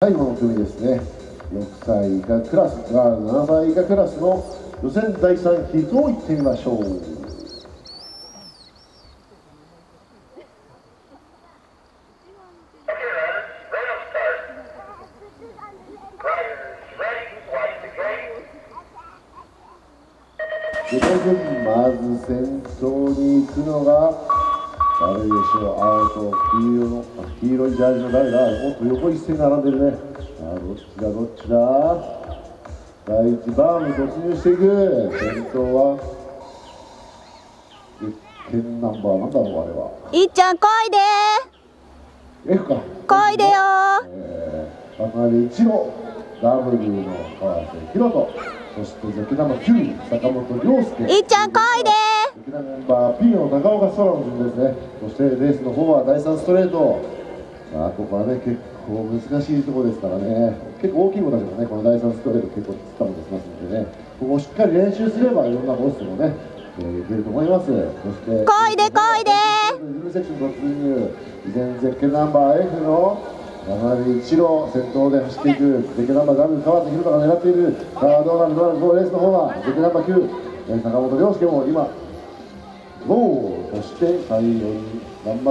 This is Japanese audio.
最後の組ですね。6歳以下クラスが7歳以下クラスの予選第3ヒートをいってみましょう。まず先頭に行くのが誰でしょう。青と黄色いジャージの誰だ。おっと横一線並んでるね。どっちだどっちだ。第1バーム突入していく。先頭は月券ナンバーなんだろうあれは。いっちゃんこいで F か。こいでよ渡辺一郎 W の川瀬宏斗、そしてゼッケナンバー9坂本涼介、いっちゃんこいでゼッケナンバー P の高岡空の順ですね。そしてレースの方は第3ストレート。ここはね結構難しいところですからね。結構大きい子たちもねこの第3ストレート結構つったもんしますのでね、ここをしっかり練習すればいろんなコースもねいけると思います。そしてこいでこいでズルセクション突入、依然ゼッケナンバー F の渡辺一郎先頭で走っていく。ゼッケナンバー W 川瀬宏斗が狙っている。さあどうなるどうなる。レースの方はゼッケナンバー9坂本涼介も今ゴー。そして最後に頑張って